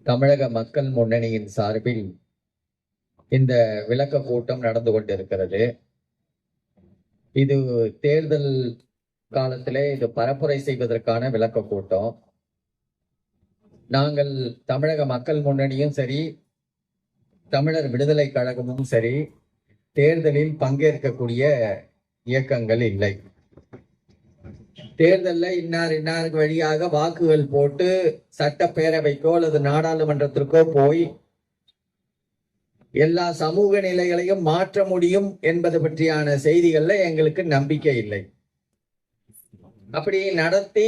தமிழக மக்கள் முன்னணியின் சார்பில் இந்த விளக்க கூட்டம் நடந்து கொண்டிருக்கிறது. இது தேர்தல் காலத்திலே இது பரப்புரை செய்வதற்கான விளக்க கூட்டம். நாங்கள் தமிழக மக்கள் முன்னணியும் சரி, தமிழர் விடுதலை கழகமும் சரி, தேர்தலில் பங்கேற்கக்கூடிய இயக்கங்கள் இல்லை. தேர்தலில் இன்னாருக்கு வழியாக வாக்குகள் போட்டு சட்டப்பேரவைக்கோ அல்லது நாடாளுமன்றத்திற்கோ போய் எல்லா சமூக நிலைகளையும் மாற்ற முடியும் என்பது பற்றியான செய்திகள்ல எங்களுக்கு நம்பிக்கை இல்லை. அப்படி நடத்தி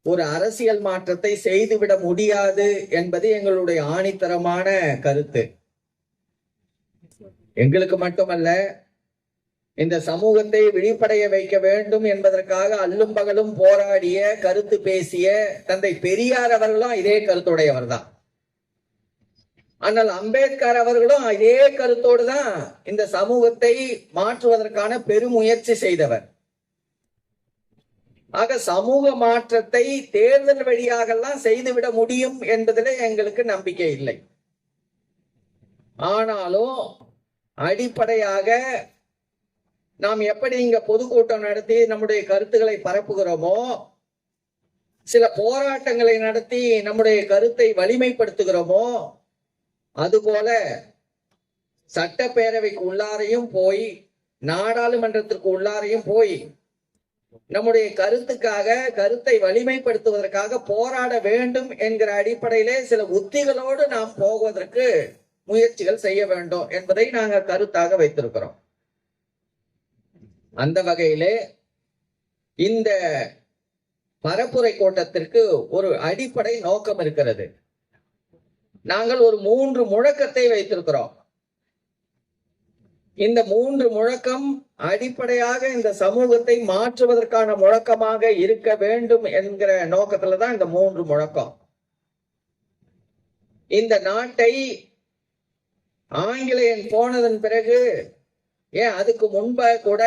ஒரு அரசியல் மாற்றத்தை செய்துவிட முடியாது என்பது எங்களுடைய ஆணித்தரமான கருத்து. எங்களுக்கு மட்டுமல்ல, இந்த சமூகத்தை விழிப்படைய வைக்க வேண்டும் என்பதற்காக அல்லும் பகலும் போராடிய, கருத்து பேசிய தந்தை பெரியார் அவர்களும் இதே கருத்துடையவர் தான். ஆனால் அம்பேத்கர் அவர்களும் இதே கருத்தோடு தான் இந்த சமூகத்தை மாற்றுவதற்கான பெருமுயற்சி செய்தவர். ஆக சமூக மாற்றத்தை தேர்தல் வழியாகலாம் செய்துவிட முடியும் என்பதில் எங்களுக்கு நம்பிக்கை இல்லை. ஆனாலும் அடிப்படையாக நாம் எப்படி இங்க பொதுக்கூட்டம் நடத்தி நம்முடைய கருத்துக்களை பரப்புகிறோமோ, சில போராட்டங்களை நடத்தி நம்முடைய கருத்தை வலிமைப்படுத்துகிறோமோ, அதுபோல சட்டப்பேரவைக்கு உள்ளாரையும் போய், நாடாளுமன்றத்திற்கு உள்ளாரையும் போய் நம்முடைய கருத்துக்காக, கருத்தை வலிமைப்படுத்துவதற்காக போராட வேண்டும் என்கிற அடிப்படையிலே சில உத்திகளோடு நாம் போவதற்கு முயற்சிகள் செய்ய வேண்டும் என்பதை நாங்கள் கருத்தாக வைத்திருக்கிறோம். அந்த வகையிலே இந்த பரப்புரை கூட்டத்திற்கு ஒரு அடிப்படை நோக்கம் இருக்கிறது. நாங்கள் ஒரு 3 முழக்கத்தை வைத்திருக்கிறோம். இந்த 3 முழக்கம் அடிப்படையாக இந்த சமூகத்தை மாற்றுவதற்கான முழக்கமாக இருக்க வேண்டும் என்கிற நோக்கத்துல தான் இந்த 3 முழக்கம். இந்த நாட்டை ஆங்கிலேயன் போனதன் பிறகு, ஏன் அதுக்கு முன்ப கூட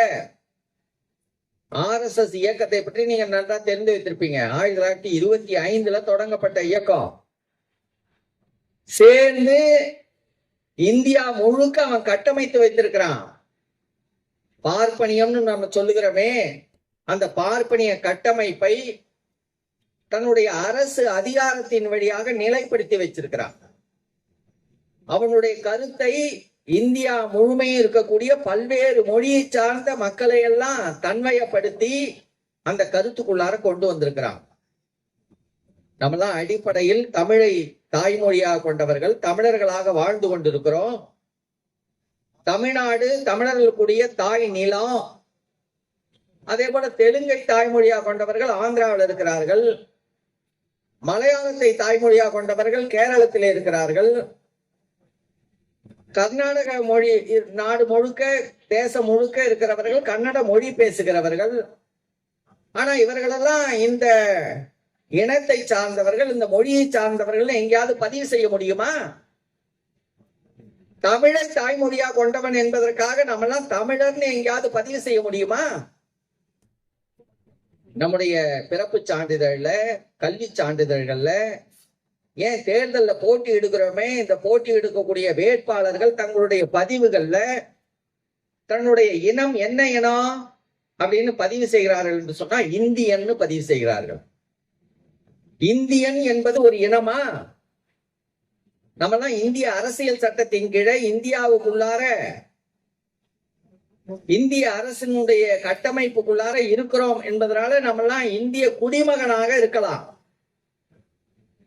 RSS இயக்கத்தை பற்றி நீங்க நல்லா தெரிந்து வைத்திருப்பீங்க. 1925 தொடங்கப்பட்ட இயக்கம் சேர்ந்து இந்தியா முழுக்க அவன் கட்டமைத்து வைத்திருக்கிறான். பார்ப்பனியம்னு நம்ம சொல்லுகிறோமே, அந்த பார்ப்பனிய கட்டமைப்பை தன்னுடைய அரசு அதிகாரத்தின் வழியாக நிலைப்படுத்தி வச்சிருக்கிறான். அவனுடைய கருத்தை இந்தியா முழுமையில் இருக்கக்கூடிய பல்வேறு மொழியை சார்ந்த மக்களை எல்லாம் தன்மையப்படுத்தி அந்த கருத்துக்குள்ளார கொண்டு வந்திருக்கிறான். நம்மலாம் அடிப்படையில் தமிழை தாய்மொழியாக கொண்டவர்கள், தமிழர்களாக வாழ்ந்து கொண்டிருக்கிறோம். தமிழ்நாடு தமிழர்களுக்குரிய தாய் நிலம். அதே போல தெலுங்கை தாய்மொழியாக கொண்டவர்கள் ஆந்திராவில் இருக்கிறார்கள். மலையாளத்தை தாய்மொழியாக கொண்டவர்கள் கேரளத்திலே இருக்கிறார்கள். கர்நாடக மொழி நாடு முழுக்க, தேசம் முழுக்க இருக்கிறவர்கள் கன்னட மொழி பேசுகிறவர்கள். ஆனா இவர்களெல்லாம் இந்த இனத்தை சார்ந்தவர்கள், இந்த மொழியை சார்ந்தவர்கள் எங்கேயாவது பதிவு செய்ய முடியுமா? தமிழை தாய்மொழியா கொண்டவன் என்பதற்காக நம்மெல்லாம் தமிழர்னு எங்கேயாவது பதிவு செய்ய முடியுமா? நம்முடைய பிறப்பு சான்றிதழ்ல, கல்வி சான்றிதழ்கள்ல, ஏன் தேர்தல்ல போட்டி எடுக்கிறோமே, இந்த போட்டி எடுக்கக்கூடிய வேட்பாளர்கள் தங்களுடைய பதிவுகள்ல தன்னுடைய இனம் என்ன இனம் அப்படின்னு பதிவு செய்கிறார்கள் என்று சொன்னா இந்தியன்னு பதிவு செய்கிறார்கள். இந்தியன் என்பது ஒரு இனமா? நம்மெல்லாம் இந்திய அரசியல் சட்டத்தின் கீழே இந்தியாவுக்குள்ளார, இந்திய அரசினுடைய கட்டமைப்புக்குள்ளார இருக்கிறோம் என்பதனால நம்மெல்லாம் இந்திய குடிமகனாக இருக்கலாம்.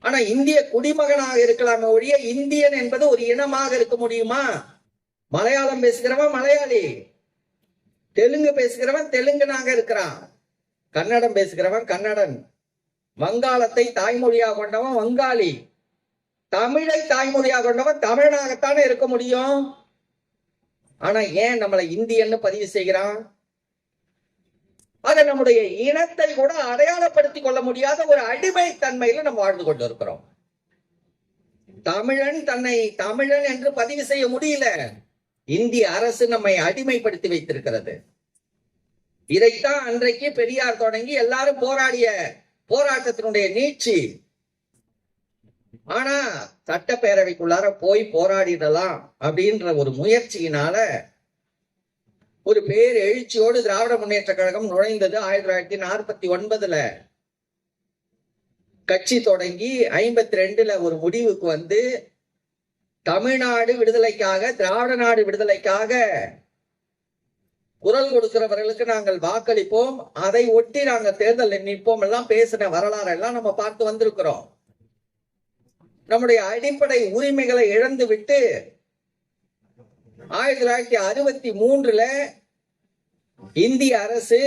ஆனா இந்திய குடிமகனாக இருக்கலாமே ஒழிய இந்தியன் என்பது ஒரு இனமாக இருக்க முடியுமா? மலையாளம் பேசுகிறவன் மலையாளி, தெலுங்கு பேசுகிறவன் தெலுங்கனாக இருக்கிறான், கன்னடம் பேசுகிறவன் கன்னடன், வங்காளத்தை தாய்மொழியாக கொண்டவன் வங்காளி, தமிழை தாய்மொழியாக கொண்டவன் தமிழனாகத்தானே இருக்க முடியும். ஆனா ஏன் நம்மளை இந்தியன்னு பதிவு செய்கிறான்? அதை நம்முடைய இனத்தை கூட அடையாளப்படுத்திக் கொள்ள முடியாத ஒரு அடிமைத்தன்மையில நம்ம வாழ்ந்து கொண்டு இருக்கிறோம். தமிழன் தன்னை தமிழன் என்று பதிவு செய்ய முடியல. இந்திய அரசு நம்மை அடிமைப்படுத்தி வைத்திருக்கிறது. இதைத்தான் அன்றைக்கு பெரியார் தொடங்கி எல்லாரும் போராடிய போராட்டத்தினுடைய நீட்சி. ஆனா சட்டப்பேரவைக்குள்ளார போய் போராடிடலாம் அப்படின்ற ஒரு முயற்சியினால ஒரு பேர் எழுச்சியோடு திராவிட முன்னேற்ற கழகம் நுழைந்தது. 1949 கட்சி தொடங்கி 52 ஒரு முடிவுக்கு வந்து தமிழ்நாடு விடுதலைக்காக, திராவிட நாடு விடுதலைக்காக குரல் கொடுக்கிறவர்களுக்கு நாங்கள் வாக்களிப்போம், அதை ஒட்டி நாங்கள் தேர்தலில் நிற்போம் எல்லாம் பேசின வரலாறு எல்லாம் நம்ம பார்த்து வந்திருக்கிறோம். நம்முடைய அடிப்படை உரிமைகளை இழந்து விட்டு 1963 இந்திய அரசு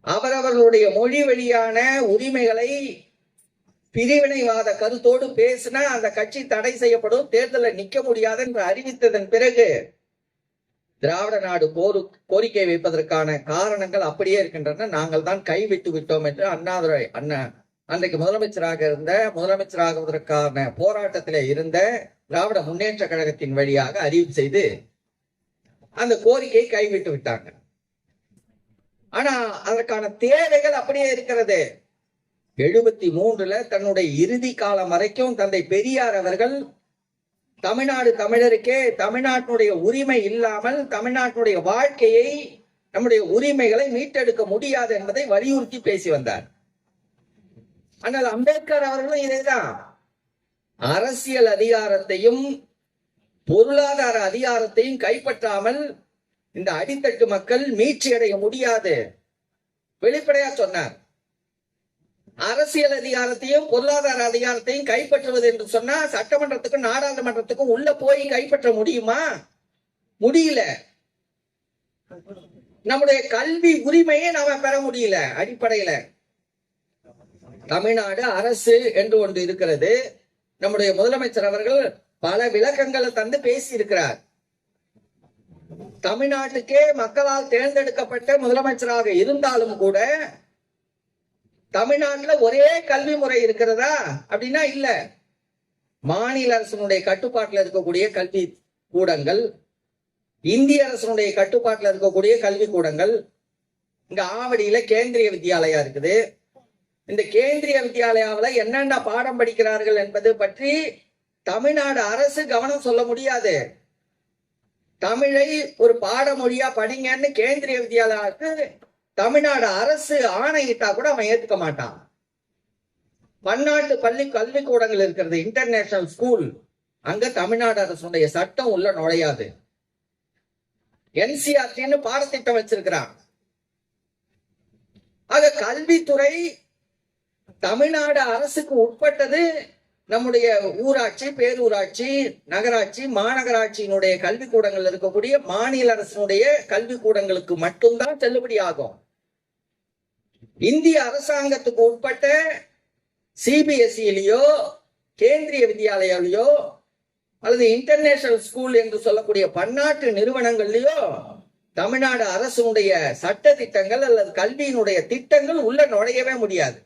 அவரவர்களுடைய மொழி வழியான உரிமைகளை பிரிவினைவாத கருத்தோடு பேசினா அந்த கட்சி தடை செய்யப்படும், தேர்தலில் நிற்க முடியாது என்று அறிவித்ததன் பிறகு திராவிட நாடு கோரிக்கை வைப்பதற்கான காரணங்கள் அப்படியே இருக்கின்றன. நாங்கள் தான் கைவிட்டு விட்டோம் என்று அண்ணாதுரை அன்றைக்கு முதலமைச்சராகுவதற்கான போராட்டத்திலே இருந்த திராவிட முன்னேற்ற கழகத்தின் வழியாக அறிவிப்பு செய்து அந்த கோரிக்கையை கைவிட்டு விட்டாங்க. ஆனா அதற்கான தேவைகள் அப்படியே இருக்கிறது. 73 தன்னுடைய இறுதி காலம் வரைக்கும் தந்தை பெரியார் அவர்கள் தமிழ்நாடு தமிழருக்கே தமிழ்நாட்டினுடைய உரிமை இல்லாமல் தமிழ்நாட்டினுடைய வாழ்க்கையை, நம்முடைய உரிமைகளை மீட்டெடுக்க முடியாது என்பதை வலியுறுத்தி பேசி வந்தார். ஆனால் அம்பேத்கர் அவர்களும் இதைதான், அரசியல் அதிகாரத்தையும் பொருளாதார அதிகாரத்தையும் கைப்பற்றாமல் இந்த அடித்தட்டு மக்கள் மீட்சி அடைய முடியாது வெளிப்படையா சொன்னார். அரசியல் அதிகாரத்தையும் பொருளாதார அதிகாரத்தையும் கைப்பற்றுவது என்று சொன்னா சட்டமன்றத்துக்கும் நாடாளுமன்றத்துக்கும் உள்ள போய் கைப்பற்ற முடியுமா? முடியல. நம்முடைய கல்வி உரிமையை நாம பெற முடியல. அடிப்படையில தமிழ்நாடு அரசு என்று ஒன்று இருக்கிறது. நம்முடைய முதலமைச்சர் அவர்கள் பல விளக்கங்களை தந்து பேசி இருக்கிறார். தமிழ்நாட்டுக்கே மக்களால் தேர்ந்தெடுக்கப்பட்ட முதலமைச்சராக இருந்தாலும் கூட தமிழ்நாட்டுல ஒரே கல்வி முறை இருக்கிறதா அப்படின்னா இல்ல. மாநில அரசினுடைய கட்டுப்பாட்டில் இருக்கக்கூடிய கல்வி கூடங்கள், இந்திய அரசினுடைய கட்டுப்பாட்டில் இருக்கக்கூடிய கல்வி கூடங்கள், இங்க ஆவடியில கேந்திரிய வித்யாலயா இருக்குது. இந்த கேந்திரிய வித்யாலயாவில் என்னென்ன பாடம் படிக்கிறார்கள் என்பது பற்றி தமிழ்நாடு அரசு கவனம் சொல்ல முடியாது. தமிழை ஒரு பாடமொழியா படிங்கன்னு கேந்திரிய வித்யாலயாவுக்கு தமிழ்நாடு அரசு ஆணையிட்டா கூட அவன் ஏத்துக்க மாட்டான். பன்னாட்டு கல்விக்கூடங்கள் இருக்கிறது, இன்டர்நேஷனல் ஸ்கூல், அங்க தமிழ்நாடு அரசுடைய சட்டம் உள்ள நுழையாது. NCERT பாடத்திட்டம் வச்சிருக்கிறான். ஆக கல்வித்துறை தமிழ்நாடு அரசுக்கு உட்பட்டது. நம்முடைய ஊராட்சி, பேரூராட்சி, நகராட்சி, மாநகராட்சியினுடைய கல்விக்கூடங்கள் இருக்கக்கூடிய மாநில அரசினுடைய கல்விக்கூடங்களுக்கு மட்டும்தான் செல்லுபடி ஆகும். இந்திய அரசாங்கத்துக்கு உட்பட்ட CBSEலயோ கேந்திரிய வித்யாலயாவிலையோ அல்லது இன்டர்நேஷனல் ஸ்கூல் என்று சொல்லக்கூடிய பன்னாட்டு நிறுவனங்கள்லயோ தமிழ்நாடு அரசுடைய சட்ட திட்டங்கள் அல்லது கல்வியினுடைய திட்டங்கள் உள்ள நுழையவே முடியாது.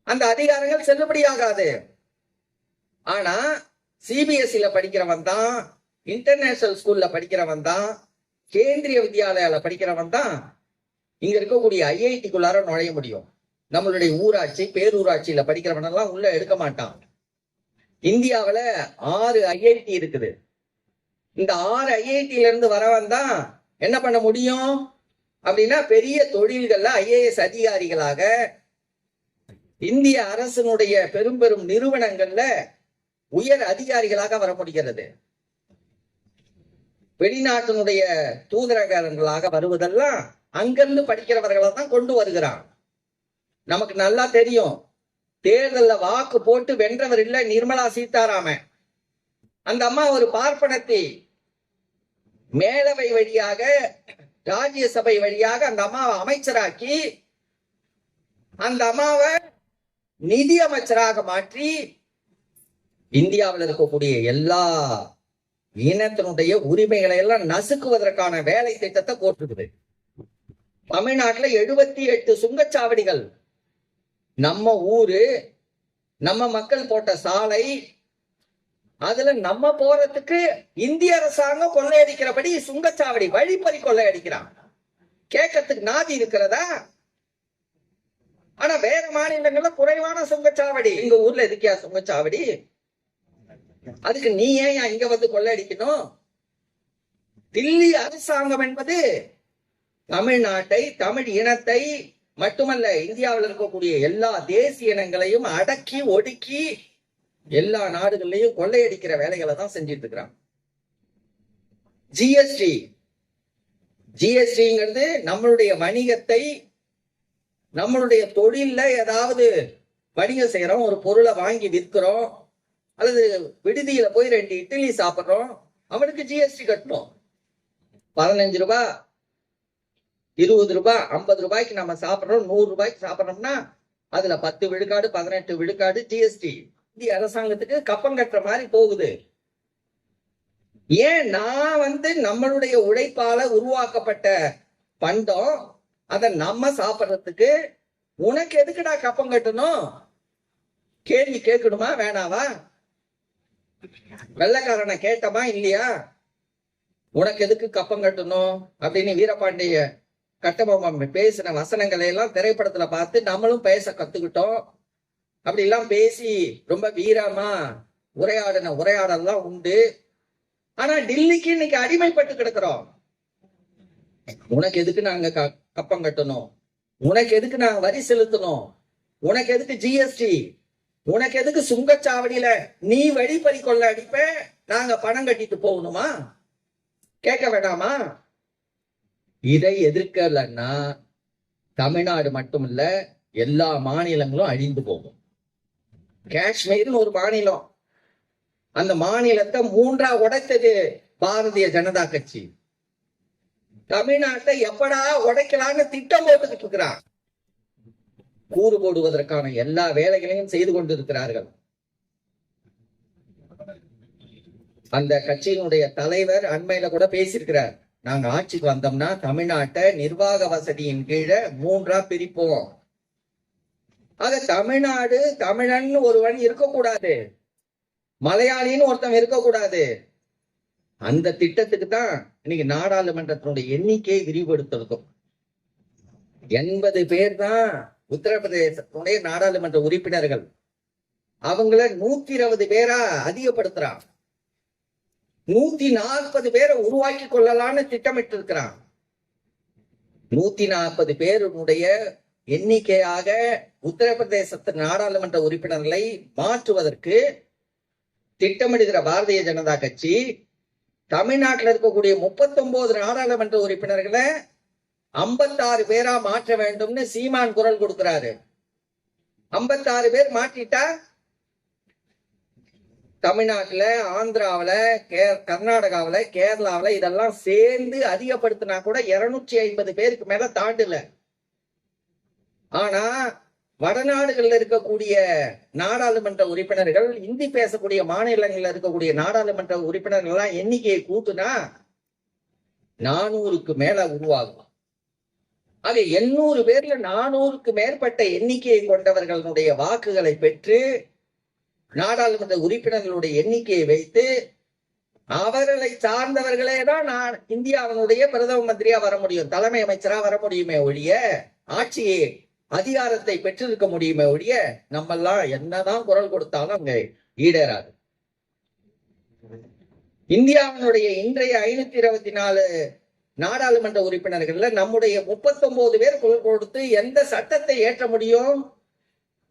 அந்த அதிகாரங்கள் செல்லுபடியாகாது. ஆனா CBSEல படிக்கிறவன் தான், இன்டர்நேஷனல் ஸ்கூல்ல படிக்கிறவன் தான், கேந்திரிய வித்யாலயால படிக்கிறவன் தான் இங்க இருக்கக்கூடிய IITக்குள்ளார நுழைய முடியும். நம்மளுடைய ஊராட்சி, பேரூராட்சியில படிக்கிறவன் எல்லாம் உள்ள எடுக்க மாட்டான். இந்தியாவில 6 IIT இருக்குது. இந்த 6 IITல இருந்து வரவன் தான் என்ன பண்ண முடியும் அப்படின்னா பெரிய தொழில்கள்ல IAS அதிகாரிகளாக, இந்திய அரசினுடைய பெரும் பெரும் நிறுவனங்கள்ல உயர் அதிகாரிகளாக வர முடிகிறது. வெளிநாட்டினுடைய தூதரகங்களாக வருவதெல்லாம் அங்கிருந்து படிக்கிறவர்களை தான் கொண்டு வருகிறான். நமக்கு நல்லா தெரியும், தேர்தல்ல வாக்கு போட்டு வென்றவர் இல்ல நிர்மலா சீதாராமன். அந்த அம்மா ஒரு பார்ப்பனத்தை மேலவை வழியாக, ராஜ்யசபை வழியாக அந்த அம்மாவை அமைச்சராக்கி, அந்த அம்மாவை நிதி அமைச்சராக மாற்றி இந்தியாவில் இருக்கக்கூடிய எல்லா இனத்தினுடைய உரிமைகளை எல்லாம் நசுக்குவதற்கான வேலை திட்டத்தை போட்டிருக்குது. தமிழ்நாட்டுல 78 சுங்கச்சாவடிகள், நம்ம ஊரு, நம்ம மக்கள் போட்ட சாலை, அதுல நம்ம போறதுக்கு இந்திய அரசாங்கம் கொள்ளையடிக்கிறபடி சுங்கச்சாவடி வழிப்பறி கொள்ளையடிக்கிறான். கேட்கறதுக்கு நாதி இருக்கிறதா? ஆனா வேற மாநிலங்கள்ல குறைவான சுங்கச்சாவடி. எங்க ஊர்ல எதுக்கியா சுங்கச்சாவடி? அதுக்கு நீ ஏன் இங்க வந்து கொள்ளையடிக்கணும்? தில்லி அரசாங்கம் என்பது தமிழ்நாட்டை, தமிழ் இனத்தை மட்டுமல்ல, இந்தியாவில் இருக்கக்கூடிய எல்லா தேசிய இனங்களையும் அடக்கி ஒடுக்கி எல்லா நாடுகள்லயும் கொள்ளையடிக்கிற வேலைகளை தான் செஞ்சிட்டு இருக்கிறான். ஜிஎஸ்டிங்கிறது நம்மளுடைய வணிகத்தை, நம்மளுடைய தொழில்ல ஏதாவது வணிகம் செய்யறோம், ஒரு பொருளை வாங்கி விற்கிறோம், அல்லது விடுதியில போய் 2 இட்லி சாப்பிடுறோம், அவனுக்கு ஜிஎஸ்டி கட்டணும். 15 ரூபாய், 20 ரூபாய், 50 ரூபாய்க்கு நம்ம சாப்பிடுறோம், 100 ரூபாய்க்கு சாப்பிடுறோம்னா அதுல 10 விழுக்காடு 18 விழுக்காடு ஜிஎஸ்டி இந்திய அரசாங்கத்துக்கு கப்பம் கட்டுற மாதிரி போகுது. ஏன் நான் நம்மளுடைய உழைப்பால உருவாக்கப்பட்ட பண்டம் அதை நம்ம சாப்பிடுறதுக்கு உனக்கு எதுக்குடா கப்பம் கட்டணும்? கேள்வி கேட்கணுமா வேணாவா? வெள்ளைக்காரனை கேட்டமா இல்லையா? உனக்கு எதுக்கு கப்பம் கட்டணும் அப்படின்னு வீரபாண்டிய கட்டபொம்மன் பேசின வசனங்களை எல்லாம் திரைப்படத்துல பார்த்து நம்மளும் பேச கத்துக்கிட்டோம். அப்படி எல்லாம் பேசி ரொம்ப வீரமா உரையாடலாம் உண்டு. ஆனா டில்லிக்கு இன்னைக்கு அடிமைப்பட்டு கிடக்கிறோம். உனக்கு எதுக்கு நாங்க கப்பம் கட்டணும்? உனக்கு எதுக்கு நாங்க வரி செலுத்தணும்? உனக்கு எதுக்கு ஜிஎஸ்டி? உனக்கு எதுக்கு சுங்கச்சாவடியில நீ வழிப்பறி கொள்ள அடிப்ப, நாங்க பணம் கட்டிட்டு போகணுமா? கேட்க வேண்டாமா? இதை எதிர்க்கலன்னா தமிழ்நாடு மட்டுமில்ல, எல்லா மாநிலங்களும் அழிந்து போகும். காஷ்மீர்னு ஒரு மாநிலம், அந்த மாநிலத்தை 3ஆ உடைத்தது பாரதிய ஜனதா கட்சி. தமிழ்நாட்டை எப்படா உடைக்கலான்னு திட்டம் போட்டுக்கிட்டு இருக்கிறான். கூறு போடுவதற்கான எல்லா வேலைகளையும் செய்து கொண்டிருக்கிறார்கள். அந்த கட்சியினுடைய தலைவர் அண்மையில கூட பேசியிருக்கிறார், நாங்க ஆட்சிக்கு வந்தோம்னா தமிழ்நாட்டை நிர்வாக வசதியின் கீழே 3ஆ பிரிப்போம். ஆக தமிழ்நாடு தமிழன் ஒருவன் இருக்கக்கூடாது, மலையாளின்னு ஒருத்தன் இருக்கக்கூடாது. அந்த திட்டத்துக்கு தான் இன்னைக்கு நாடாளுமன்றத்தினுடைய எண்ணிக்கையை விரிவுபடுத்திருக்கும். 80 பேர் தான் உத்தரப்பிரதேசத்துடைய நாடாளுமன்ற உறுப்பினர்கள். அவங்கள 120 பேரா அதிகப்படுத்துறான். 140 பேரை உருவாக்கி கொள்ளலான்னு திட்டமிட்டு இருக்கிறான். 140 பேருடைய எண்ணிக்கையாக உத்தரப்பிரதேசத்தின் நாடாளுமன்ற உறுப்பினர்களை மாற்றுவதற்கு திட்டமிடுகிற பாரதிய ஜனதா கட்சி தமிழ்நாட்டில் இருக்கக்கூடிய 39 நாடாளுமன்ற உறுப்பினர்களை 56 பேரா மாற்ற வேண்டும்னு சீமான் குரல் கொடுக்கிறாரு. 56 பேர் மாற்றிட்டா தமிழ்நாட்டுல, ஆந்திராவில, கர்நாடகாவில, கேரளாவில இதெல்லாம் சேர்ந்து அதிகப்படுத்தினா கூட 250 பேருக்கு மேல தாண்டல. ஆனா வடநாடுகள்ல இருக்கக்கூடிய நாடாளுமன்ற உறுப்பினர்கள், இந்தி பேசக்கூடிய மாநிலங்கள்ல இருக்கக்கூடிய நாடாளுமன்ற உறுப்பினர்கள் எல்லாம் எண்ணிக்கையை கூட்டுனா 400க்கு மேல உருவாகும். ஆக 800 பேர்ல 400க்கு மேற்பட்ட எண்ணிக்கையை கொண்டவர்களுடைய வாக்குகளை பெற்று நாடாளுமன்ற உறுப்பினர்களுடைய எண்ணிக்கையை வைத்து அவர்களை சார்ந்தவர்களே தான் நான் இந்தியாவினுடைய பிரதம மந்திரியா வர முடியும், தலைமை அமைச்சரா வர முடியுமே ஒழிய, ஆட்சியை அதிகாரத்தை பெற்றிருக்க முடியுமே ஒழிய, நம்ம எல்லாம் என்னதான் குரல் கொடுத்தாலும் அங்க ஈடேறாது. இந்தியாவினுடைய இன்றைய 524 நாடாளுமன்ற உறுப்பினர்கள்ல நம்முடைய 39 பேர் குரல் கொடுத்து எந்த சட்டத்தை ஏற்ற முடியும்?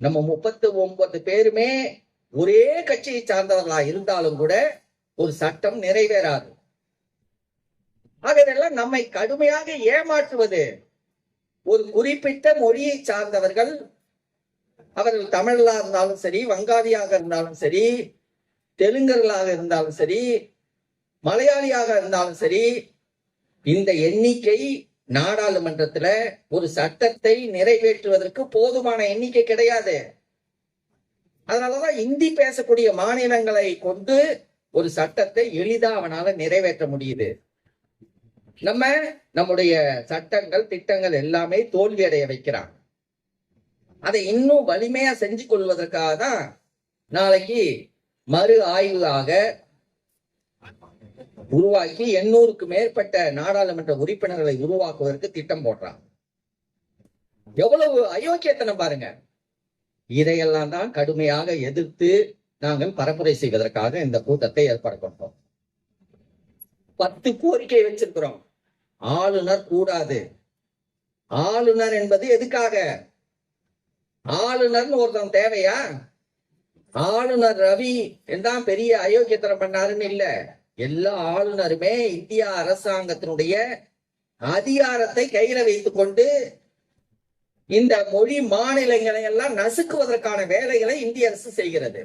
நம்ம 39 பேருமே ஒரே கட்சியை சார்ந்தவர்களா இருந்தாலும் கூட ஒரு சட்டம் நிறைவேறாது. ஆக இதெல்லாம் நம்மை கடுமையாக ஏமாற்றுவது. ஒரு குறிப்பிட்ட மொழியை சார்ந்தவர்கள், அவர்கள் தமிழர்களாக இருந்தாலும் சரி, வங்காளியாக இருந்தாலும் சரி, தெலுங்கர்களாக இருந்தாலும் சரி, மலையாளியாக இருந்தாலும் சரி, இந்த எண்ணிக்கை நாடாளுமன்றத்துல ஒரு சட்டத்தை நிறைவேற்றுவதற்கு போதுமான எண்ணிக்கை கிடையாது. அதனாலதான் இந்தி பேசக்கூடிய மாநிலங்களை கொண்டு ஒரு சட்டத்தை எளிதா அவனால நிறைவேற்ற முடியுது. நம்முடைய சட்டங்கள், திட்டங்கள் எல்லாமே தோல்வி அடைய வைக்கிறான். அதை இன்னும் வலிமையா செஞ்சு கொள்வதற்காக தான் நாளைக்கு மறு ஆய்வாக உருவாக்கி 800க்கு மேற்பட்ட நாடாளுமன்ற உறுப்பினர்களை உருவாக்குவதற்கு திட்டம் போடுறான். எவ்வளவு அயோக்கியத்தனம் பாருங்க. இதையெல்லாம் தான் கடுமையாக எதிர்த்து நாங்கள் பரப்புரை செய்வதற்காக இந்த கூட்டத்தை ஏற்பாடு பண்ணோம். 10 கோரிக்கை வச்சிருக்கிறோம். ஆளுநர் கூடாது. ஆளுநர் என்பது எதுக்காக? ஆளுநர்னு ஒருத்தன் தேவையா? ஆளுநர் ரவி என்றான் பெரிய அயோக்கியத்தனம் பண்ணாருன்னு இல்ல. எல்லா ஆளுநருமே இந்திய அரசாங்கத்தினுடைய அதிகாரத்தை கையில வைத்துக் கொண்டு இந்த மொழி மாநிலங்களை எல்லாம் நசுக்குவதற்கான வேலைகளை இந்திய அரசு செய்கிறது.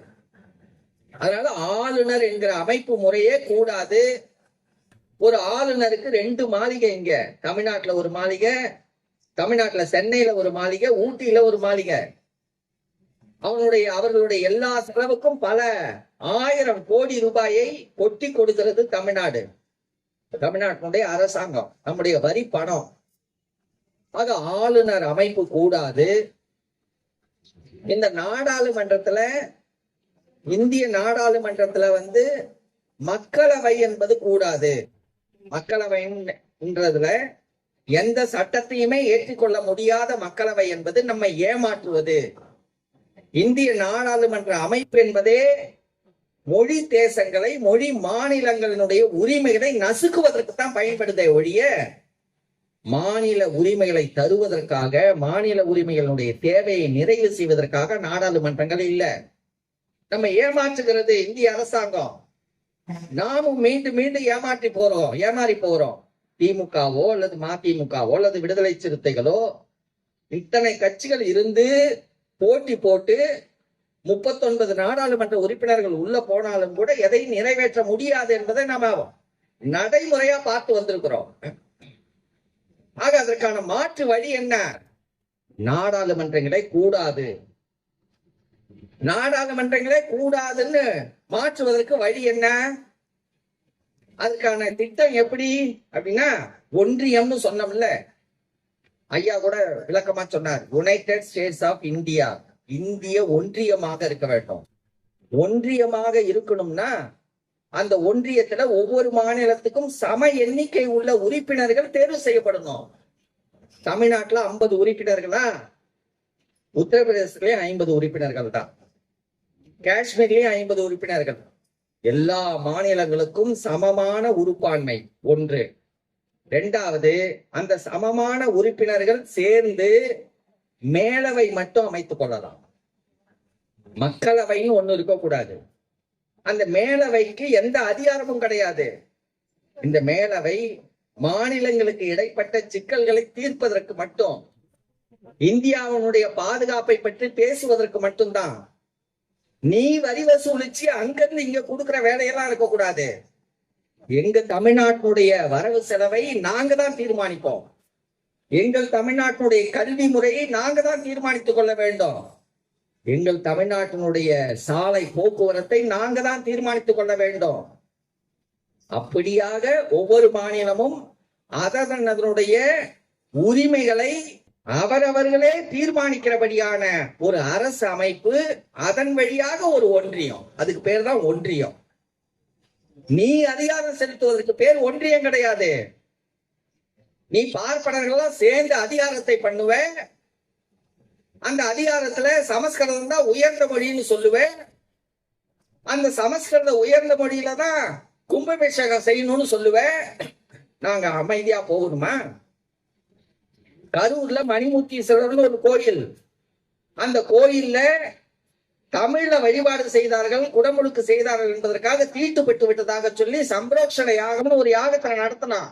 அதனால ஆளுநர் என்கிற அமைப்பு முறையே கூடாது. ஒரு ஆளுநருக்கு 2 மாளிகை, இங்க தமிழ்நாட்டுல ஒரு மாளிகை, தமிழ்நாட்டுல சென்னையில ஒரு மாளிகை, ஊட்டியில ஒரு மாளிகை. அவர்களுடைய எல்லா செலவுக்கும் பல 1000 கோடி ரூபாயை கொட்டி கொடுக்கிறது தமிழ்நாடு, தமிழ்நாட்டினுடைய அரசாங்கம், நம்முடைய வரி பணம். ஆக ஆளுநர் அமைப்பு கூடாது. இந்த நாடாளுமன்றத்துல, இந்திய நாடாளுமன்றத்துல மக்களவை என்பது கூடாது. மக்களவைன்றதுல எந்த சட்டத்தையுமே ஏற்றுக்கொள்ள முடியாத மக்களவை என்பது நம்மை ஏமாற்றுவது. இந்திய நாடாளுமன்ற அமைப்பு என்பதே மொழி தேசங்களை, மொழி மாநிலங்களினுடைய உரிமைகளை நசுக்குவதற்கு தான் பயன்படுதே ஒழிய மாநில உரிமைகளை தருவதற்காக, மாநில உரிமைகளுடைய தேவையை நிறைவு செய்வதற்காக நாடாளுமன்றங்கள் இல்ல. நம்ம ஏமாற்றுகிறது இந்திய அரசாங்கம். நாமும் மீண்டும் மீண்டும் ஏமாறி போறோம். திமுகவோ அல்லது மதிமுகவோ அல்லது விடுதலை சிறுத்தைகளோ இத்தனை கட்சிகள் இருந்து போட்டி போட்டு 39 நாடாளுமன்ற உறுப்பினர்கள் உள்ள போனாலும் கூட எதை நிறைவேற்ற முடியாது என்பதை நாம நடைமுறையா பார்த்து வந்திருக்கிறோம். ஆக அதற்கான மாற்று வழி என்ன? நாடாளுமன்றங்களே கூடாது. நாடாளுமன்றங்களே கூடாதுன்னு மாற்றுவதற்கு வழி என்ன? அதுக்கான திட்டம் எப்படி அப்படின்னா, ஒன்றியம்னு சொன்னோம்ல, ஐயா கூட விளக்கமா சொன்னார். யுனைடெட் ஸ்டேட்ஸ் ஆஃப் இந்தியா, இந்திய ஒன்றியமாக இருக்க வேண்டும். ஒன்றியமாக இருக்கணும்னா அந்த ஒன்றியத்துல ஒவ்வொரு மாநிலத்துக்கும் சம எண்ணிக்கை உள்ள உறுப்பினர்கள் தேர்வு செய்யப்படணும். தமிழ்நாட்டுல 50 உறுப்பினர்களா? உத்தரப்பிரதேசத்திலேயே 50 உறுப்பினர்கள் தான், காஷ்மீர்லயும் 50 உறுப்பினர்கள். எல்லா மாநிலங்களுக்கும் சமமான உறுப்பாண்மை ஒன்று. 2வது, அந்த சமமான உறுப்பினர்கள் சேர்ந்து மேலவை மட்டும் அமைத்துக் கொள்ளலாம். மக்களவைன்னு ஒண்ணு இருக்கக்கூடாது. அந்த மேலவைக்கு எந்த அதிகாரமும் கிடையாது. இந்த மேலவை மாநிலங்களுக்கு இடைப்பட்ட சிக்கல்களை தீர்ப்பதற்கு மட்டும், இந்தியாவினுடைய பாதுகாப்பை பற்றி பேசுவதற்கு மட்டும்தான். நீ வரி வசூலிச்சு அங்கிருந்து இங்க கொடுக்கிற வேலையெல்லாம் இருக்கக்கூடாது. எங்க தமிழ்நாட்டினுடைய வரவு செலவை நாங்க தான் தீர்மானிப்போம். எங்கள் தமிழ்நாட்டினுடைய கல்வி முறையை நாங்க தான் தீர்மானித்துக் கொள்ள வேண்டும். எங்கள் தமிழ்நாட்டினுடைய சாலை போக்குவரத்தை நாங்க தான் தீர்மானித்துக் கொள்ள வேண்டும். அப்படியாக ஒவ்வொரு மாநிலமும் அதனுடைய உரிமைகளை அவரவர்களே தீர்மானிக்கிறபடியான ஒரு அரசு அமைப்பு, அதன் வழியாக ஒரு ஒன்றியம். அதுக்கு பேர் தான் ஒன்றியம். நீ அதிகாரம் செலுத்துவதற்கு பேர் ஒன்றியம் கிடையாது. நீ பார்ப்பனர்களெல்லாம் சேர்ந்து அதிகாரத்தை பண்ணுவ. அந்த அதிகாரத்துல சமஸ்கிருதம் தான் உயர்ந்த மொழின்னு சொல்லுவேன். அந்த சமஸ்கிருத உயர்ந்த மொழியில தான் கும்பாபிஷேகம் செய்யணும்னு சொல்லுவேன். நாங்க அமைதியா போகணுமா? கரூர்ல மணிமுத்தீஸ்வரர்னு ஒரு கோயில், அந்த கோயில்ல தமிழ்ல வழிபாடு செய்தார்கள், குடமுழுக்கு செய்தார்கள் என்பதற்காக தீட்டுப்பட்டு விட்டதாக சொல்லி சம்பிரோக்ஷண யாகம்னு ஒரு யாகத்தை நடத்தினான்.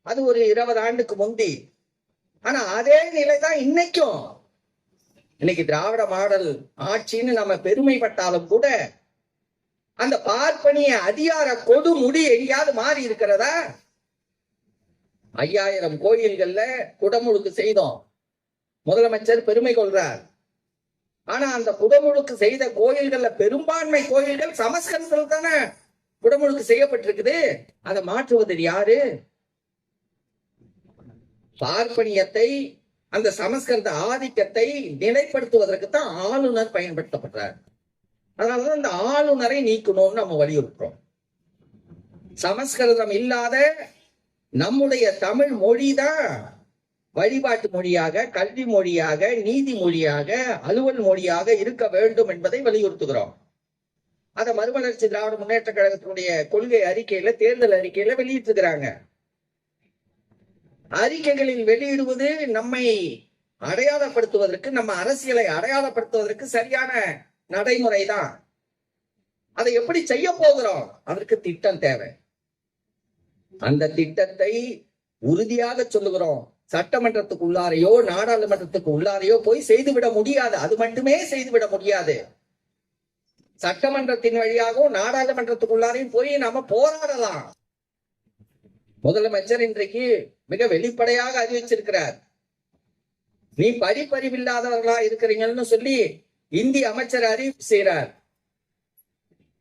அது ஒரு 20 ஆண்டுக்கு முந்தி. ஆனா அதே நிலைதான் இன்னைக்கும். இன்னைக்கு திராவிட மாடல் ஆட்சின்னு நம்ம பெருமைப்பட்டாலும் கூட அந்த பார்ப்பனிய அதிகார கொடுமுடி எங்கேயாவது மாறி இருக்கிறதா? 5000 கோயில்கள்ல குடமுழுக்கு செய்தோம், முதலமைச்சர் பெருமை கொள்றார். ஆனா அந்த குடமுழுக்கு செய்த கோயில்கள்ல பெரும்பான்மை கோயில்கள் சமஸ்கிருதத்தில் தானே குடமுழுக்கு செய்யப்பட்டிருக்குது. அதை மாற்றுவது யாரு? பார்ப்பனியத்தை, அந்த சமஸ்கிருத ஆதிக்கத்தை நிலைப்படுத்துவதற்கு தான் ஆளுநர் பயன்படுத்தப்படுறார். அதனாலதான் இந்த ஆளுநரை நீக்கணும்னு நம்ம வலியுறுத்துறோம். சமஸ்கிருதம் இல்லாத நம்முடைய தமிழ் மொழி தான் வழிபாட்டு மொழியாக, கல்வி மொழியாக, நீதி மொழியாக, அலுவல் மொழியாக இருக்க வேண்டும் என்பதை வலியுறுத்துகிறோம். அதை மறுமலர்ச்சி திராவிட முன்னேற்ற கழகத்தினுடைய கொள்கை அறிக்கையில, தேர்தல் அறிக்கையில வெளியிட்டிருக்கிறாங்க. அறிக்கைகளில் வெளியிடுவது நம்மை அடையாளப்படுத்துவதற்கு, நம்ம அரசியலை அடையாளப்படுத்துவதற்கு சரியான நடைமுறை தான். அதை எப்படி செய்ய போகிறோம்? அதற்கு திட்டம் தேவை. அந்த திட்டத்தை உறுதியாக சொல்லுகிறோம். சட்டமன்றத்துக்கு உள்ளாரையோ நாடாளுமன்றத்துக்கு உள்ளாரையோ போய் செய்துவிட முடியாது. அது மட்டுமே செய்துவிட முடியாது. சட்டமன்றத்தின் வழியாகவும் நாடாளுமன்றத்துக்குள்ளாரையும் போய் நாம போராடலாம். முதலமைச்சர் இன்றைக்கு மிக வெளிப்படையாக அறிவிச்சிருக்கிறார். நீ படிப்பறிவில்லாதவர்களா இருக்கிறீங்கன்னு சொல்லி இந்திய அமைச்சர் அறிவிப்பு செய்கிறார்.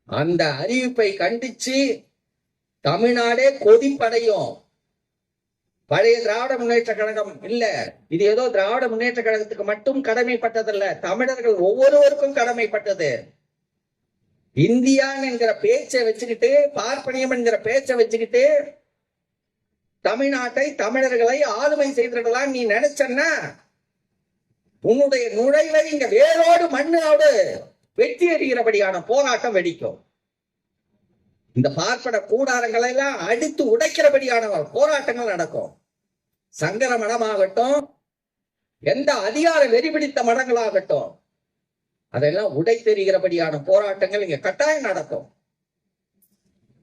அந்த அறிவிப்பை கண்டிச்சு தமிழ்நாடே கொதிப்படையும். பழைய திராவிட முன்னேற்ற கழகம் இல்ல, இது ஏதோ திராவிட முன்னேற்ற கழகத்துக்கு மட்டும் கடமைப்பட்டதல்ல, தமிழர்கள் ஒவ்வொருவருக்கும் கடமைப்பட்டது. இந்தியான் என்கிற பேச்சை வச்சுக்கிட்டு, பார்ப்பனியம் என்கிற பேச்சை வச்சுக்கிட்டு தமிழ்நாட்டை, தமிழர்களை ஆளுமை செய்திடலாம் நீ நினைச்சன்னா உன்னுடைய நுழைவை இங்க வேரோடு மண்ணோடு வெட்டி எறிகிறபடியான போராட்டம் வெடிக்கும். இந்த பார்ப்பன கூடாரங்களை எல்லாம் அடித்து உடைக்கிறபடியான போராட்டங்கள் நடக்கும். சங்கர மடமாகட்டும், எந்த அதிகார வெறிபிடித்த மடங்களாகட்டும், அதெல்லாம் உடைத்தெறிகிறபடியான போராட்டங்கள் இங்க கட்டாயம் நடக்கும்.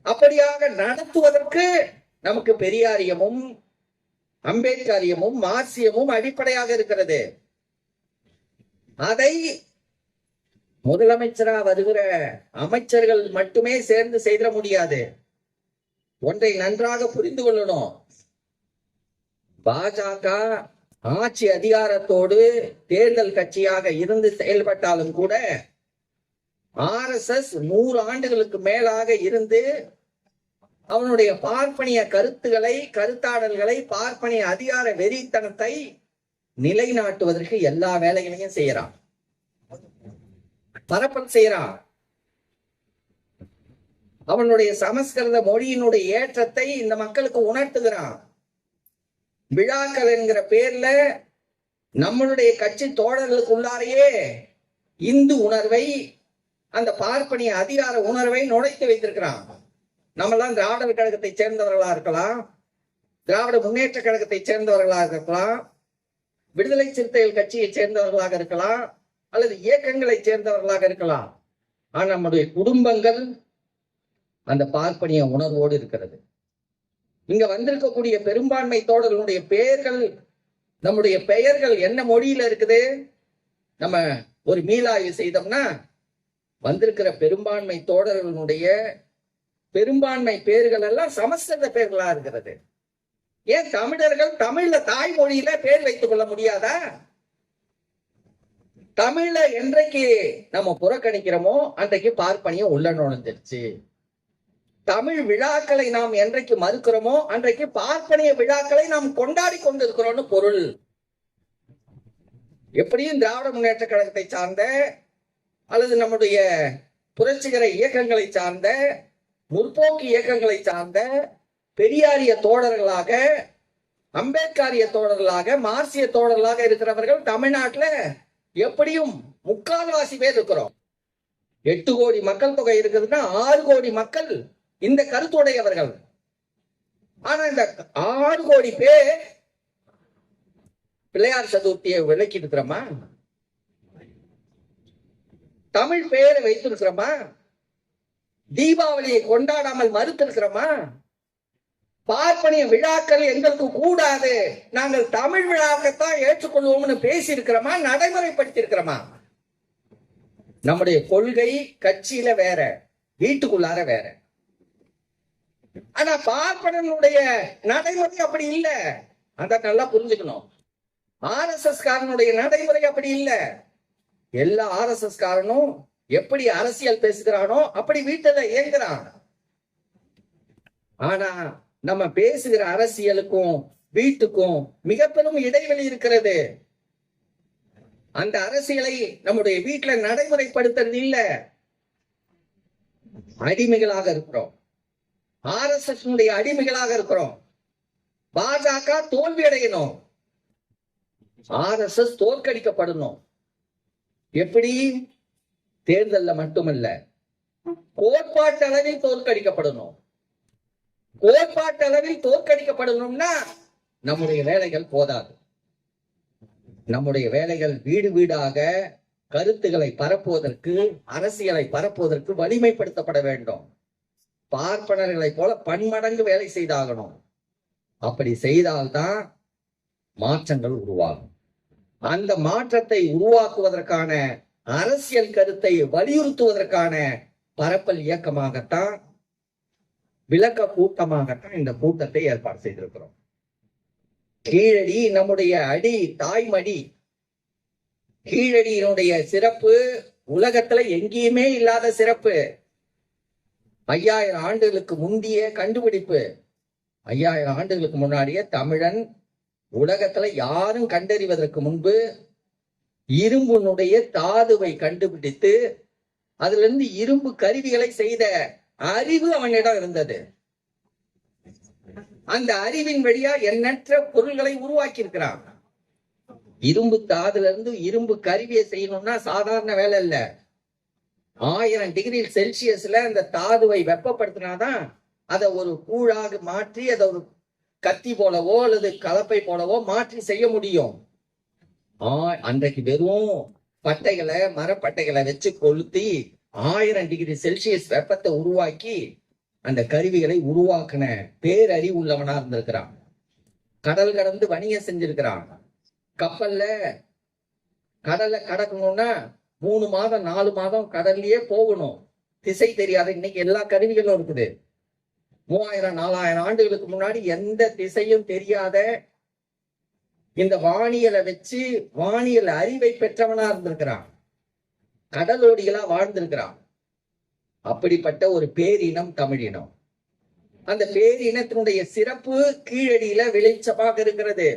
அப்படியாக நடத்துவதற்கு நமக்கு பெரியாரியமும் அம்பேத்கரியமும் மார்க்சியமும் அடிப்படையாக இருக்கிறது. அதை முதலமைச்சரா வருகிற அமைச்சர்கள் மட்டுமே சேர்ந்து செய்திட முடியாது. ஒன்றை நன்றாக புரிந்து கொள்ளணும். பாஜக ஆட்சி அதிகாரத்தோடு தேர்தல் கட்சியாக இருந்து செயல்பட்டாலும் கூட RSS 100 ஆண்டுகளுக்கு மேலாக இருந்து அவனுடைய பார்ப்பனிய கருத்துக்களை, கருத்தாடல்களை, பார்ப்பனிய அதிகார வெறித்தனத்தை நிலைநாட்டுவதற்கு எல்லா வேலைகளையும் செய்யறான், பரப்பல் செய்யறான். அவனுடைய சமஸ்கிருத மொழியினுடைய ஏற்றத்தை இந்த மக்களுக்கு உணர்த்துகிறான். விழாக்கள் என்கிற பேர்ல நம்மளுடைய கட்சி தோழர்களுக்கு உள்ளாரையே இந்து உணர்வை, அந்த பார்ப்பனிய அதிகார உணர்வை நுழைத்து வைத்திருக்கிறான். நம்மெல்லாம் திராவிடர் கழகத்தை சேர்ந்தவர்களா இருக்கலாம், திராவிட முன்னேற்ற கழகத்தை சேர்ந்தவர்களாக இருக்கலாம், விடுதலை சிறுத்தைகள் கட்சியை சேர்ந்தவர்களாக இருக்கலாம், அல்லது இயக்கங்களை சேர்ந்தவர்களாக இருக்கலாம். ஆனா நம்முடைய குடும்பங்கள் அந்த பார்ப்பனிய உணர்வோடு இருக்கிறது. இங்க வந்திருக்கக்கூடிய பெரும்பான்மை தோழர்களுடைய பெயர்கள், நம்முடைய பெயர்கள் என்ன மொழியில இருக்குது? நம்ம ஒரு மீளாய்வு செய்தோம்னா வந்திருக்கிற பெரும்பான்மை தோழர்களுடைய பெரும்பான்மை பெயர்கள் எல்லாம் சமஸ்கிருத பெயர்களா இருக்கிறது. ஏன் தமிழர்கள் தமிழ்ல தாய்மொழியில பேர் வைத்துக் கொள்ள முடியாதா? தமிழ்ல என்றைக்கு நம்ம புறக்கணிக்கிறோமோ அன்றைக்கு பார்ப்பனியம் உள்ள நுழைஞ்சிருச்சு. தமிழ் விழாக்களை நாம் என்றைக்கு மறுக்கிறோமோ அன்றைக்கு பார்ப்பனிய விழாக்களை நாம் கொண்டாடி கொண்டிருக்கிறோம்னு பொருள். எப்படியும் திராவிட முன்னேற்ற கழகத்தை சார்ந்த அல்லது நம்முடைய புரட்சிகர இயக்கங்களை சார்ந்த, முற்போக்கு இயக்கங்களை சார்ந்த பெரியாரிய தோழர்களாக, அம்பேத்கரிய தோழர்களாக, மார்க்சிய தோழர்களாக இருக்கிறவர்கள் தமிழ்நாட்டுல எப்படியும் 3/4 பேர் இருக்கிறோம். 8 கோடி மக்கள் தொகை இருக்குதுன்னா 6 கோடி மக்கள் இந்த கருத்துடையவர்கள். ஆனா இந்த 6 கோடி பேர் பிள்ளையார் சதுர்த்தியை விலக்கி இருக்கிறோமா? தமிழ் பெயரை வைத்திருக்கிறோமா? தீபாவளியை கொண்டாடாமல் மறுத்திருக்கிறோமா? பார்ப்பனிய விழாக்கள் எங்களுக்கு கூடாது, நாங்கள் தமிழ் விழாக்கத்தான் ஏற்றுக்கொள்வோம்னு பேசி இருக்கிறோமா? நடைமுறைப்படுத்தி இருக்கிறோமா? நம்முடைய கொள்கை கட்சியில வேற, வீட்டுக்குள்ளார வேற. ஆனா பார்ப்பனனுடைய நடைமுறை அப்படி இல்ல. அத நல்லா புரிஞ்சுக்கணும். RSS காரனுடைய நடைமுறை அப்படி இல்ல. எல்லா RSS காரனும் எப்படி அரசியல் பேசுகிறானோ அப்படி வீட்டுல இயங்குறான். ஆனா நம்ம பேசுகிற அரசியலுக்கும் வீட்டுக்கும் மிக பெரும் இடைவெளி இருக்கிறது. அந்த அரசியலை நம்முடைய வீட்டுல நடைமுறைப்படுத்துறது இல்ல. அடிமைகளாக இருக்கிறோம். RSS அடிமைகளாக இருக்கிறோம். பாஜக தோல்வி அடையணும். RSS தோற்கடிக்கப்படணும். எப்படி? தேர்தல்ல மட்டுமல்ல, கோட்பாட்டு அளவில் தோற்கடிக்கப்படணும். கோட்பாட்டு அளவில் தோற்கடிக்கப்படணும்னா நம்முடைய வேலைகள் போதாது. நம்முடைய வேலைகள் வீடு வீடாக கருத்துக்களை பரப்புவதற்கு, அரசியலை பரப்புவதற்கு வலிமைப்படுத்தப்பட வேண்டும். பார்ப்பனர்களைப் போல பன்மடங்கு வேலை செய்தாகணும். அப்படி செய்தால்தான் மாற்றங்கள் உருவாகும். அந்த மாற்றத்தை உருவாக்குவதற்கான அரசியல் கருத்தை வலியுறுத்துவதற்கான பரப்பல் இயக்கமாகத்தான், விளக்க கூட்டமாகத்தான் இந்த கூட்டத்தை ஏற்பாடு செய்திருக்கிறோம். கீழடி நம்முடைய அடி, தாய்மடி. கீழடியினுடைய சிறப்பு உலகத்துல எங்கேயுமே இல்லாத சிறப்பு. 5000 ஆண்டுகளுக்கு முந்தைய கண்டுபிடிப்பு. 5000 ஆண்டுகளுக்கு முன்னாடியே தமிழன் உலகத்துல யாரும் கண்டறிவதற்கு முன்பு இரும்பினுடைய தாதுவை கண்டுபிடித்து அதுல இருந்து இரும்பு கருவிகளை செய்த அறிவு அவனிடம் இருந்தது. அந்த அறிவின் வழியா எண்ணற்ற பொருள்களை உருவாக்கி இருக்கிறான். இரும்பு தாதுல இருந்து இரும்பு கருவியை செய்யணும்னா சாதாரண வேலை இல்ல. 1000 டிகிரி செல்சியஸ்ல அந்த தாதுவை வெப்பப்படுத்தினாதான் அதை ஒரு கூழாக மாற்றி அதை ஒரு கத்தி போலவோ அல்லது கலப்பை போலவோ மாற்றி செய்ய முடியும். அன்றைக்கு வெறும் பட்டைகளை, மரப்பட்டைகளை வச்சு கொளுத்தி 1000 டிகிரி செல்சியஸ் வெப்பத்தை உருவாக்கி அந்த கருவிகளை உருவாக்கின பேரறிவு உள்ளவனா இருந்திருக்கிறான். கடல் கடந்து வணிகம் செஞ்சிருக்கிறான். கப்பல்ல கடலை கடக்கணும்னா 3 மாதம் 4 மாதம் கடல்லயே போகணும். திசை தெரியாத இன்னைக்கு எல்லா கருவிகளும் இருக்குது. 3000-4000 ஆண்டுகளுக்கு முன்னாடி எந்த திசையும் தெரியாத இந்த வானியலை வச்சு வானியல் அறிவை பெற்றவனா இருந்திருக்கிறான். கடலோடிகளா வாழ்ந்திருக்கிறான். அப்படிப்பட்ட ஒரு பேரினம் தமிழினம். அந்த பேரினத்தினுடைய சிறப்பு கீழடியில வெளிச்சமாக இருக்கிறது.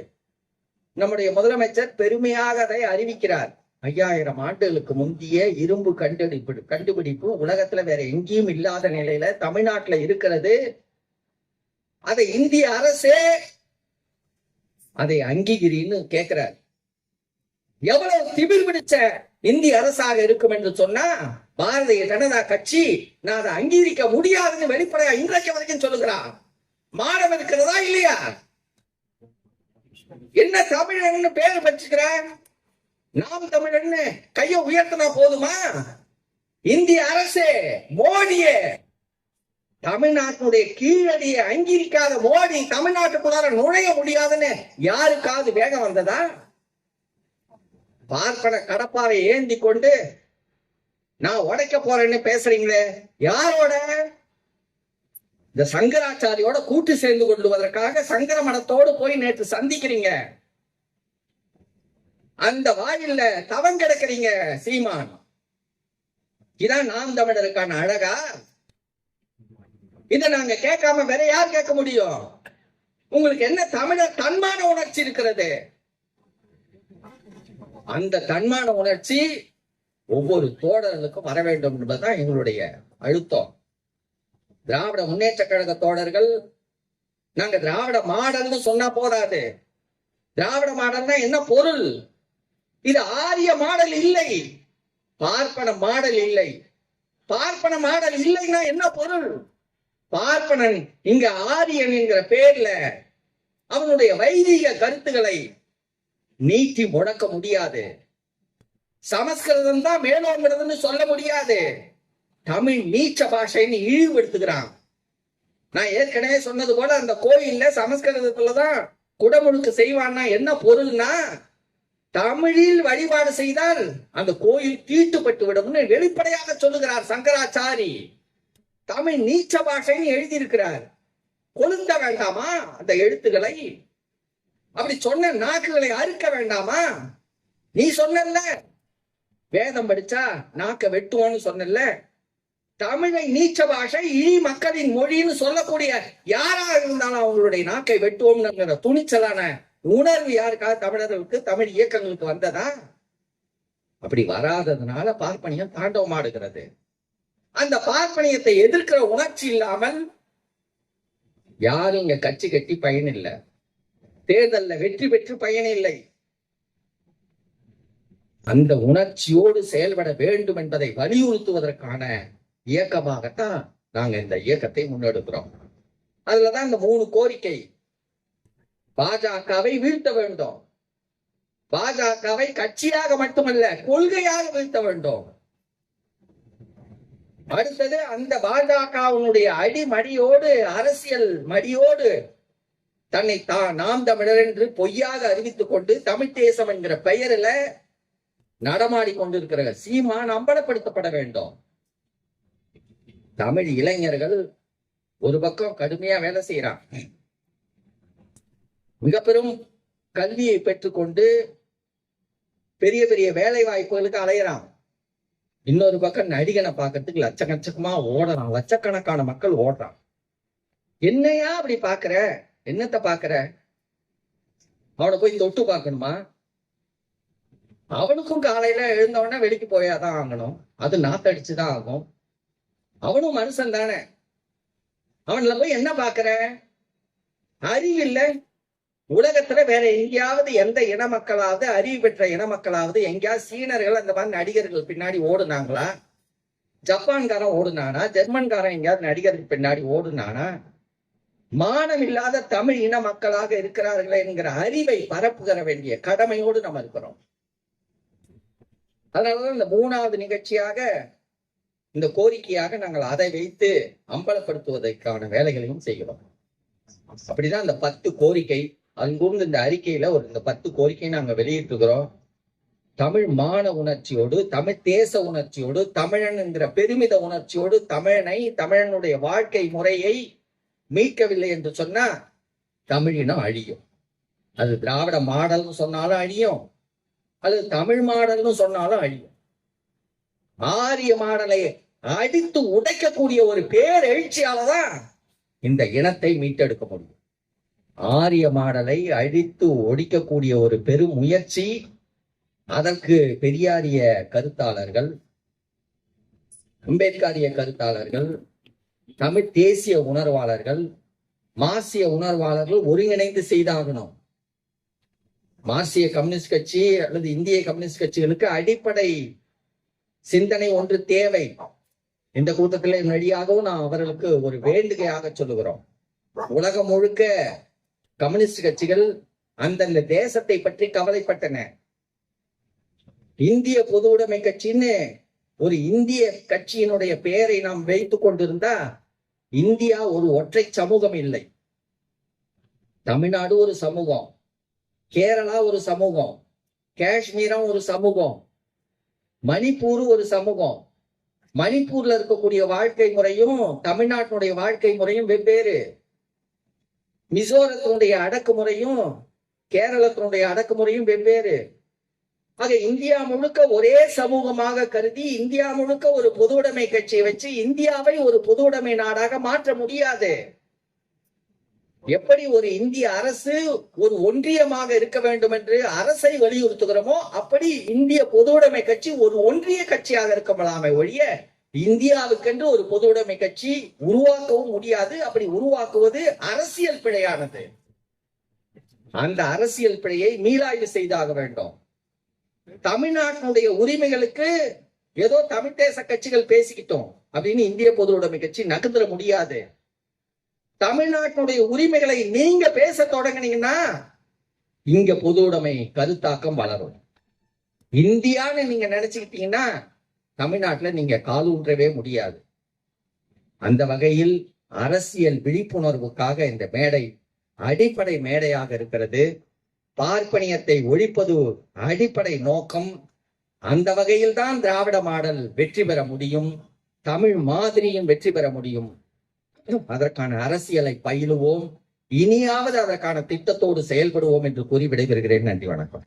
நம்முடைய முதலமைச்சர் பெருமையாக அதை அறிவிக்கிறார். 5000 ஆண்டுகளுக்கு முந்தைய இரும்பு கண்டுபிடிப்பு உலகத்துல வேற எங்கேயும் இல்லாத நிலையில தமிழ்நாட்டுல இருக்கிறது. அதை இந்திய அரசே அதை அங்கீகரின்னு கேட்கிறார். எவ்வளவு திமிர் பிடிச்ச இந்திய அரசாக இருக்கும் என்று சொன்னா பாரதிய ஜனதா கட்சி நான் அதை அங்கீகரிக்க முடியாதுன்னு வெளிப்படையா இன்றைக்கு வரைக்கும் சொல்லுகிறான். மானம் இருக்கிறதா இல்லையா? என்ன தமிழன்னு பேர் வச்சுக்கிற? நாம் தமிழன்னு கைய உயர்த்தினா போதுமா? இந்திய அரசே, மோடியே, தமிழ்நாட்டுடைய கீழடியை அங்கீகரிக்காத மோடி தமிழ்நாட்டுக்குள்ளார நுழைய முடியாதுன்னு யாருக்காவது வேகம் வந்ததா? பார்ப்பன கடப்பாரை ஏந்தி கொண்டு நான் உடைக்க போறேன்னு பேசுறீங்களே, யாரோட? இந்த சங்கராச்சாரியோட கூட்டு சேர்ந்து கொள்வதற்காக சங்கர மடத்தோடு போய் நேற்று சந்திக்கிறீங்க. அந்த வாயில்ல தவம் கிடக்கிறீங்க சீமான். இதான் நாம் தமிழருக்கான அழகா? இதை நாங்க கேட்காம வேற யார் கேட்க முடியும்? உங்களுக்கு என்ன தமிழர் தன்மான உணர்ச்சி இருக்கிறது? அந்த தன்மான உணர்ச்சி ஒவ்வொரு தோழர்களுக்கும் வர வேண்டும் என்பதுதான் எங்களுடைய அழுத்தம். திராவிட முன்னேற்ற கழக தோழர்கள் நாங்க திராவிட மாடல்னு சொன்னா போதாது. திராவிட மாடல்னா என்ன பொருள்? இது ஆரிய மாடல் இல்லை, பார்ப்பன மாடல் இல்லை. பார்ப்பன மாடல் இல்லைன்னா என்ன பொருள்? பார்ப்பனன் இங்க ஆரியன் என்கிற பேர்ல அவனுடைய வைதிக கருத்துக்களை நீட்டி முடக்க முடியாது. சமஸ்கிருதம் தான் மேலோங்கிறதுன்னு சொல்ல முடியாது. தமிழ் நீச்ச பாஷைன்னு இழிவுபடுத்துகிறான். நான் ஏற்கனவே சொன்னது போல அந்த கோயில்ல சமஸ்கிருதத்துலதான் குடமுழுக்கு செய்வான்னா என்ன பொருள்னா, தமிழில் வழிபாடு செய்தால் அந்த கோயில் தீட்டுப்பட்டு விடும்னு வெளிப்படையாக சொல்லுகிறார் சங்கராச்சாரி. தமிழ் நீச்ச பாஷைன்னு எழுதியிருக்கிறார். கொளுத்த வேண்டாமா அந்த எழுத்துக்களை? அப்படி சொன்ன நாக்குகளை அறுக்க வேண்டாமா? நீ சொன்ன வேதம் படிச்சா நாக்க வெட்டுவோன்னு சொன்ன. தமிழை நீச்ச பாஷை இழி மக்களின் மொழின்னு சொல்லக்கூடிய யாராக இருந்தாலும் அவங்களுடைய நாக்கை வெட்டுவோம்ங்கிற துணிச்சலான உணர்வு யாருக்காக தமிழர்களுக்கு, தமிழ் இயக்கங்களுக்கு வந்ததா? அப்படி வராததுனால பார்ப்பனியம் தாண்டவமாடுகிறது. அந்த பார்ப்பனியத்தை எதிர்க்கிற உணர்ச்சி இல்லாமல் யாரும் இங்க கட்சி கட்டி பயன் இல்லை. தேர்தலில் வெற்றி பெற்று பயன் இல்லை. அந்த உணர்ச்சியோடு செயல்பட வேண்டும் என்பதை வலியுறுத்துவதற்கான இயக்கமாகத்தான் நாங்க இந்த இயக்கத்தை முன்னெடுக்கிறோம். அதுலதான் இந்த 3 கோரிக்கை. பாஜகவை வீழ்த்த வேண்டும், பாஜகவை கட்சியாக மட்டுமல்ல கொள்கையாக வீழ்த்த வேண்டும். அடுத்தது அந்த பாஜகவினுடைய அடிமடியோடு, அரசியல் மடியோடு தன்னை நாம் தமிழர் என்று பொய்யாக அறிவித்துக் கொண்டு தமிழ் தேசம் என்கிற பெயரில் நடமாடி கொண்டிருக்கிற சீமான் அம்பலப்படுத்தப்பட வேண்டும். தமிழ் இளைஞர்கள் ஒரு பக்கம் கடுமையா வேலை செய்யறான், மிக பெரும் கல்வியை பெற்றுக்கொண்டு பெரிய பெரிய வேலை வாய்ப்புகளுக்கு அலையிறான். இன்னொரு பக்கம் நடிகனை பார்க்கறதுக்கு லட்சக்கணக்கமா ஓடுறான், லட்சக்கணக்கான மக்கள் ஓடுறான். என்னையா அப்படி பாக்குற, என்னத்தை பாக்குற? அவனை போய் தொட்டு பார்க்கணுமா? அவனுக்கும் காலையில எழுந்தவன வெளிக்கு போயாதான் ஆகணும், அது நாத்தடிச்சுதான் ஆகும். அவனும் மனுஷன் தானே, அவன்ல போய் என்ன பாக்குற? அறிவில்ல. உலகத்துல வேற எங்கேயாவது எந்த இன மக்களாவது, அறிவு பெற்ற இன மக்களாவது எங்கேயாவது சீனர்கள் அந்த மாதிரி நடிகர்கள் பின்னாடி ஓடுனாங்களா? ஜப்பான்காரன் ஓடுனானா? ஜெர்மன்காரன் எங்கேயாவது நடிகர்கள் பின்னாடி ஓடுனானா? மானம் இல்லாத தமிழ் இன மக்களாக இருக்கிறார்களே என்கிற அறிவை பரப்புகிற வேண்டிய கடமையோடு நம்ம இருக்கிறோம். அதனாலதான் இந்த 3வது நிகழ்ச்சியாக, இந்த கோரிக்கையாக நாங்கள் அதை வைத்து அம்பலப்படுத்துவதற்கான வேலைகளையும் செய்கிறோம். அப்படிதான் இந்த 10 கோரிக்கை, அங்கிருந்து இந்த அறிக்கையில இந்த 10 கோரிக்கை நாங்க வெளியிட்டுக்கிறோம். தமிழ் மான உணர்ச்சியோடு, தமிழ் தேச உணர்ச்சியோடு, தமிழன் என்கிற பெருமித உணர்ச்சியோடு தமிழனுடைய வாழ்க்கை முறையை மீட்கவில்லை என்று சொன்னா தமிழினம் அழியும். அது திராவிட மாடல்னு சொன்னாலும் அழியும், அல்லது தமிழ் மாடல்னு சொன்னாலும் அழியும். ஆரிய மாடலை அடித்து உடைக்கக்கூடிய ஒரு பேரெழுச்சியாலதான் இந்த இனத்தை மீட்டெடுக்க முடியும். ஆரிய மாடலை அழித்து ஒடிக்கக்கூடிய ஒரு பெரும் முயற்சி, அதற்கு பெரியாரிய கருத்தாளர்கள், அம்பேத்கரிய கருத்தாளர்கள், தமிழ் தேசிய உணர்வாளர்கள், மார்க்சிய உணர்வாளர்கள் ஒருங்கிணைந்து செய்தாகணும். மார்க்சிய கம்யூனிஸ்ட் கட்சி அல்லது இந்திய கம்யூனிஸ்ட் கட்சிகளுக்கு அடிப்படை சிந்தனை ஒன்று தேவை. இந்த கூட்டத்தில் நடிகாகவும் நான் அவர்களுக்கு ஒரு வேண்டுகையாக சொல்லுகிறோம். உலகம் முழுக்க கம்யூனிஸ்ட் கட்சிகள் அந்தந்த தேசத்தை பற்றி கவலைப்பட்டன. இந்திய பொது உடைமை கட்சின்னு ஒரு இந்திய கட்சியினுடைய பெயரை நாம் வைத்துக் கொண்டிருந்தா இந்தியா ஒரு ஒற்றை சமூகம் இல்லை. தமிழ்நாடு ஒரு சமூகம், கேரளா ஒரு சமூகம், காஷ்மீரா ஒரு சமூகம், மணிப்பூர் ஒரு சமூகம். மணிப்பூர்ல இருக்கக்கூடிய வாழ்க்கை முறையும் தமிழ்நாட்டினுடைய வாழ்க்கை முறையும் வெவ்வேறு. மிசோரத்தினுடைய அடக்குமுறையும் கேரளத்தினுடைய அடக்குமுறையும் வெவ்வேறு. ஆக இந்தியா முழுக்க ஒரே சமூகமாக கருதி இந்தியா முழுக்க ஒரு பொது உடைமை கட்சியை வச்சு இந்தியாவை ஒரு பொது உடைமை நாடாக மாற்ற முடியாது. எப்படி ஒரு இந்திய அரசு ஒரு ஒன்றியமாக இருக்க வேண்டும் என்று அரசை வலியுறுத்துகிறோமோ, அப்படி இந்திய பொது உடைமை கட்சி ஒரு ஒன்றிய கட்சியாக இருக்கலாமே ஒழிய இந்தியாவுக்கென்று ஒரு பொது உடைமை கட்சி உருவாக்கவும் முடியாது. அப்படி உருவாக்குவது அரசியல் பிழையானது. அந்த அரசியல் பிழையை மீளாய்வு செய்தாக வேண்டும். தமிழ்நாட்டினுடைய உரிமைகளுக்கு ஏதோ தமிழ் தேச கட்சிகள் பேசிக்கிட்டோம் அப்படின்னு இந்திய பொது உடைமை கட்சி நகர்ந்துட முடியாது. தமிழ்நாட்டினுடைய உரிமைகளை நீங்க பேச தொடங்கினீங்கன்னா இங்க பொது உடைமை கருத்தாக்கம் வளரும். இந்தியான்னு நீங்க நினைச்சுக்கிட்டீங்கன்னா தமிழ்நாட்டுல நீங்க காலூன்றவே முடியாது. அந்த வகையில் அரசியல் விழிப்புணர்வுக்காக இந்த மேடை அடிப்படை மேடையாக இருக்கிறது. பார்ப்பனியத்தை ஒழிப்பது அடிப்படை நோக்கம். அந்த வகையில் தான் திராவிட மாடல் வெற்றி பெற முடியும், தமிழ் மாதிரியும் வெற்றி பெற முடியும். அதற்கான அரசியலை பயிலுவோம், இனியாவது அதற்கான திட்டத்தோடு செயல்படுவோம் என்று கூறி விடைபெறுகிறேன். நன்றி, வணக்கம்.